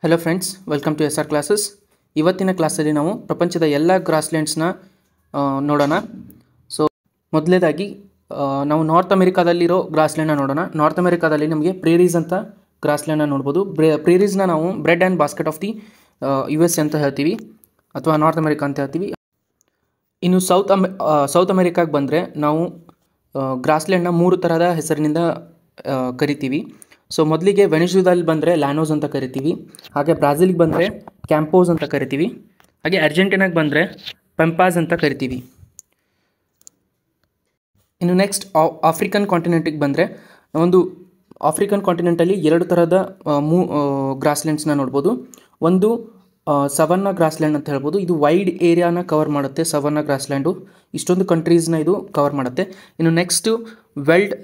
Hello friends, welcome to SR classes. ಇವತ್ತಿನ ಕ್ಲಾಸಲ್ಲಿ ನಾವು ಪ್ರಪಂಚದ ಎಲ್ಲ ಗ್ರಾಸ್ಲ್ಯಾಂಡ್ಸ್ನ ನೋಡೋಣ. ಸೊ ಮೊದಲನೇದಾಗಿ ನಾವು ನಾರ್ತ್ ಅಮೆರಿಕಾದಲ್ಲಿರೋ ಗ್ರಾಸ್ಲ್ಯಾಂಡ್ನ ನೋಡೋಣ. ನಾರ್ತ್ ಅಮೆರಿಕಾದಲ್ಲಿ ನಮಗೆ ಪ್ರೇರೀಸ್ ಅಂತ ಗ್ರಾಸ್ಲ್ಯಾಂಡ್ನ ನೋಡ್ಬೋದು. ಪ್ರೇರೀಸ್ನ ನಾವು bread and basket of the US ಅಂತ ಹೇಳ್ತೀವಿ, ಅಥವಾ ನಾರ್ತ್ ಅಮೆರಿಕಾ ಅಂತ ಹೇಳ್ತೀವಿ. ಇನ್ನು ಸೌತ್ ಅಮೆರಿಕಾಗೆ ಬಂದರೆ ನಾವು ಗ್ರಾಸ್ಲ್ಯಾಂಡ್ನ 3 ಥರದ ಹೆಸರಿನಿಂದ ಕರಿತೀವಿ. ಸೊ ಮೊದಲಿಗೆ ವೆನಿಜುಲಾದಲ್ಲಿ ಬಂದರೆ ಲ್ಯಾನೋಸ್ ಅಂತ ಕರಿತೀವಿ. ಹಾಗೆ ಬ್ರಾಜಿಲ್ಗೆ ಬಂದರೆ ಕ್ಯಾಂಪೋಸ್ ಅಂತ ಕರಿತೀವಿ. ಹಾಗೆ ಅರ್ಜೆಂಟೀನಾಗೆ ಬಂದರೆ ಪೆಂಪಾಸ್ ಅಂತ ಕರಿತೀವಿ. ಇನ್ನು ನೆಕ್ಸ್ಟ್ ಆಫ್ರಿಕನ್ ಕಾಂಟಿನೆಂಟಿಗೆ ಬಂದರೆ ಒಂದು ಆಫ್ರಿಕನ್ ಕಾಂಟಿನೆಂಟಲ್ಲಿ 2 ಥರದ ಗ್ರಾಸ್ಲ್ಯಾಂಡ್ಸ್ನ ನೋಡ್ಬೋದು. ಒಂದು ಸವನ್ನಾ ಗ್ರಾಸ್ಲ್ಯಾಂಡ್ ಅಂತ ಹೇಳ್ಬೋದು. ಇದು ವೈಡ್ ಏರಿಯಾನ ಕವರ್ ಮಾಡುತ್ತೆ. ಸವನ್ನಾ ಗ್ರಾಸ್ಲ್ಯಾಂಡು ಇಷ್ಟೊಂದು ಕಂಟ್ರೀಸ್ನ ಇದು ಕವರ್ ಮಾಡುತ್ತೆ. ಇನ್ನು ನೆಕ್ಸ್ಟು ವೆಲ್ಡ್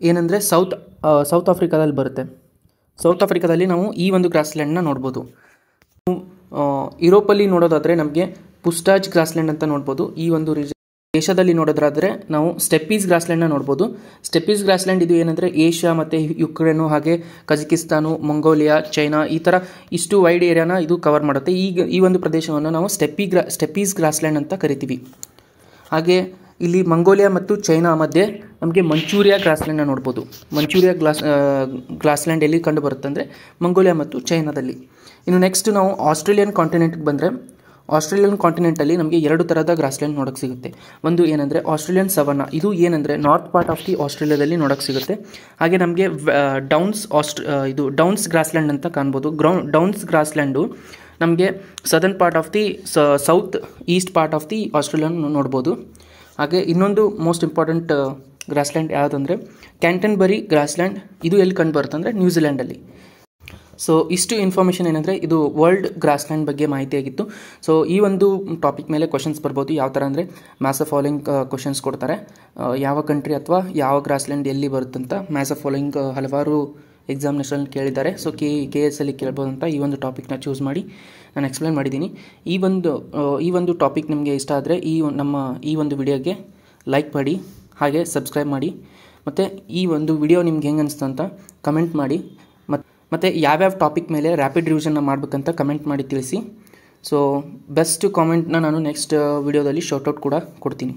ಏನಂದರೆ ಸೌತ್ ಆಫ್ರಿಕಾದಲ್ಲಿ ಬರುತ್ತೆ. ಸೌತ್ ಆಫ್ರಿಕಾದಲ್ಲಿ ನಾವು ಈ ಒಂದು ಗ್ರಾಸ್ಲ್ಯಾಂಡ್ನ ನೋಡ್ಬೋದು. ಯುರೋಪಲ್ಲಿ ನೋಡೋದಾದರೆ ನಮಗೆ ಪುಸ್ಟಾಜ್ ಗ್ರಾಸ್ಲ್ಯಾಂಡ್ ಅಂತ ನೋಡ್ಬೋದು. ಈ ಒಂದು ದೇಶದಲ್ಲಿ ನೋಡೋದಾದರೆ ನಾವು ಸ್ಟೆಪ್ಪೀಸ್ ಗ್ರಾಸ್ಲ್ಯಾಂಡ್ನ ನೋಡ್ಬೋದು. ಸ್ಟೆಪ್ಪೀಸ್ ಗ್ರಾಸ್ಲ್ಯಾಂಡ್ ಇದು ಏನಂದರೆ ಏಷ್ಯಾ ಮತ್ತು ಯುಕ್ರೇನು, ಹಾಗೆ ಕಜಕಿಸ್ತಾನು, ಮಂಗೋಲಿಯಾ, ಚೈನಾ ಈ ಥರ ಇಷ್ಟು ವೈಡ್ ಏರಿಯಾನ ಇದು ಕವರ್ ಮಾಡುತ್ತೆ. ಈ ಒಂದು ಪ್ರದೇಶವನ್ನು ನಾವು ಸ್ಟೆಪ್ಪೀಸ್ ಗ್ರಾಸ್ಲ್ಯಾಂಡ್ ಅಂತ ಕರಿತೀವಿ. ಹಾಗೆ ಇಲ್ಲಿ ಮಂಗೋಲಿಯಾ ಮತ್ತು ಚೈನಾ ಮಧ್ಯೆ ನಮಗೆ ಮಂಚೂರಿಯಾ ಗ್ರಾಸ್ಲ್ಯಾಂಡ್ನ ನೋಡ್ಬೋದು. ಮಂಚೂರಿಯಾ ಗ್ರಾಸ್ಲ್ಯಾಂಡ್ ಎಲ್ಲಿ ಕಂಡು ಬರುತ್ತೆ ಅಂದರೆ ಮಂಗೋಲಿಯಾ ಮತ್ತು ಚೈನಾದಲ್ಲಿ. ಇನ್ನು ನೆಕ್ಸ್ಟ್ ನಾವು ಆಸ್ಟ್ರೇಲಿಯನ್ ಕಾಂಟಿನೆಂಟ್ಗೆ ಬಂದರೆ ಆಸ್ಟ್ರೇಲಿಯನ್ ಕಾಂಟಿನೆಂಟಲ್ಲಿ ನಮಗೆ 2 ಥರದ ಗ್ರಾಸ್ಲ್ಯಾಂಡ್ ನೋಡೋಕ್ಕೆ ಸಿಗುತ್ತೆ. ಒಂದು ಏನಂದರೆ ಆಸ್ಟ್ರೇಲಿಯನ್ ಸವನ್ನಾ, ಇದು ಏನಂದರೆ ನಾರ್ತ್ ಪಾರ್ಟ್ ಆಫ್ ದಿ ಆಸ್ಟ್ರೇಲಿಯಾದಲ್ಲಿ ನೋಡೋಕ್ಕೆ ಸಿಗುತ್ತೆ. ಹಾಗೆ ನಮಗೆ ಡೌನ್ಸ್ ಗ್ರಾಸ್ಲ್ಯಾಂಡ್ ಅಂತ ಕಾಣ್ಬೋದು. ಡೌನ್ಸ್ ಗ್ರಾಸ್ಲ್ಯಾಂಡು ನಮಗೆ southern part of the south East part of the Australian ನೋಡ್ಬೋದು. ಹಾಗೆ ಇನ್ನೊಂದು ಮೋಸ್ಟ್ ಇಂಪಾರ್ಟೆಂಟ್ ಗ್ರಾಸ್ಲ್ಯಾಂಡ್ ಯಾವುದಂದರೆ ಕ್ಯಾಂಟನ್ಬರಿ ಗ್ರಾಸ್ಲ್ಯಾಂಡ್. ಇದು ಎಲ್ಲಿ ಕಂಡು ಬರುತ್ತೆ ಅಂದರೆ ನ್ಯೂಜಿಲ್ಯಾಂಡಲ್ಲಿ. ಸೊ ಇಷ್ಟು ಇನ್ಫಾರ್ಮೇಷನ್ ಏನಂದರೆ ಇದು ವರ್ಲ್ಡ್ ಗ್ರಾಸ್ಲ್ಯಾಂಡ್ ಬಗ್ಗೆ ಮಾಹಿತಿಯಾಗಿತ್ತು. ಸೊ ಈ ಒಂದು ಟಾಪಿಕ್ ಮೇಲೆ ಕ್ವಶನ್ಸ್ ಬರ್ಬೋದು. ಯಾವ ಥರ ಅಂದರೆ ಮ್ಯಾಸ್ ಆಫ್ ಫಾಲೋಯಿಂಗ್ ಕ್ವಶನ್ಸ್ ಕೊಡ್ತಾರೆ. ಯಾವ ಕಂಟ್ರಿ ಅಥವಾ ಯಾವ ಗ್ರಾಸ್ಲ್ಯಾಂಡ್ ಎಲ್ಲಿ ಬರುತ್ತಂತ ಮ್ಯಾಸ್ ಆಫ್ ಫಾಲೋಯಿಂಗ್ ಹಲವಾರು ಎಕ್ಸಾಮಿನೇಷನ್ ಕೇಳಿದ್ದಾರೆ. ಸೊ KS ಅಲ್ಲಿ ಕೇಳ್ಬೋದು ಅಂತ ಈ ಒಂದು ಟಾಪಿಕ್ನ ಚೂಸ್ ಮಾಡಿ ನಾನು ಎಕ್ಸ್ಪ್ಲೇನ್ ಮಾಡಿದ್ದೀನಿ. ಈ ಒಂದು ಟಾಪಿಕ್ ನಿಮಗೆ ಇಷ್ಟ ಆದರೆ ಈ ಒಂದು ವಿಡಿಯೋಗೆ ಲೈಕ್ ಮಾಡಿ, ಹಾಗೆ ಸಬ್ಸ್ಕ್ರೈಬ್ ಮಾಡಿ, ಮತ್ತು ಈ ಒಂದು ವಿಡಿಯೋ ನಿಮ್ಗೆ ಹೆಂಗೆ ಅನಿಸ್ತು ಅಂತ ಕಮೆಂಟ್ ಮಾಡಿ. ಮತ್ತು ಯಾವ್ಯಾವ ಟಾಪಿಕ್ ಮೇಲೆ ರ್ಯಾಪಿಡ್ ರಿವಿಷನ್ನ ಮಾಡಬೇಕಂತ ಕಮೆಂಟ್ ಮಾಡಿ ತಿಳಿಸಿ. ಸೊ ಬೆಸ್ಟ್ ಕಾಮೆಂಟ್ನ ನಾನು ನೆಕ್ಸ್ಟ್ ವಿಡಿಯೋದಲ್ಲಿ ಶೌಟೌಟ್ ಕೂಡ ಕೊಡ್ತೀನಿ.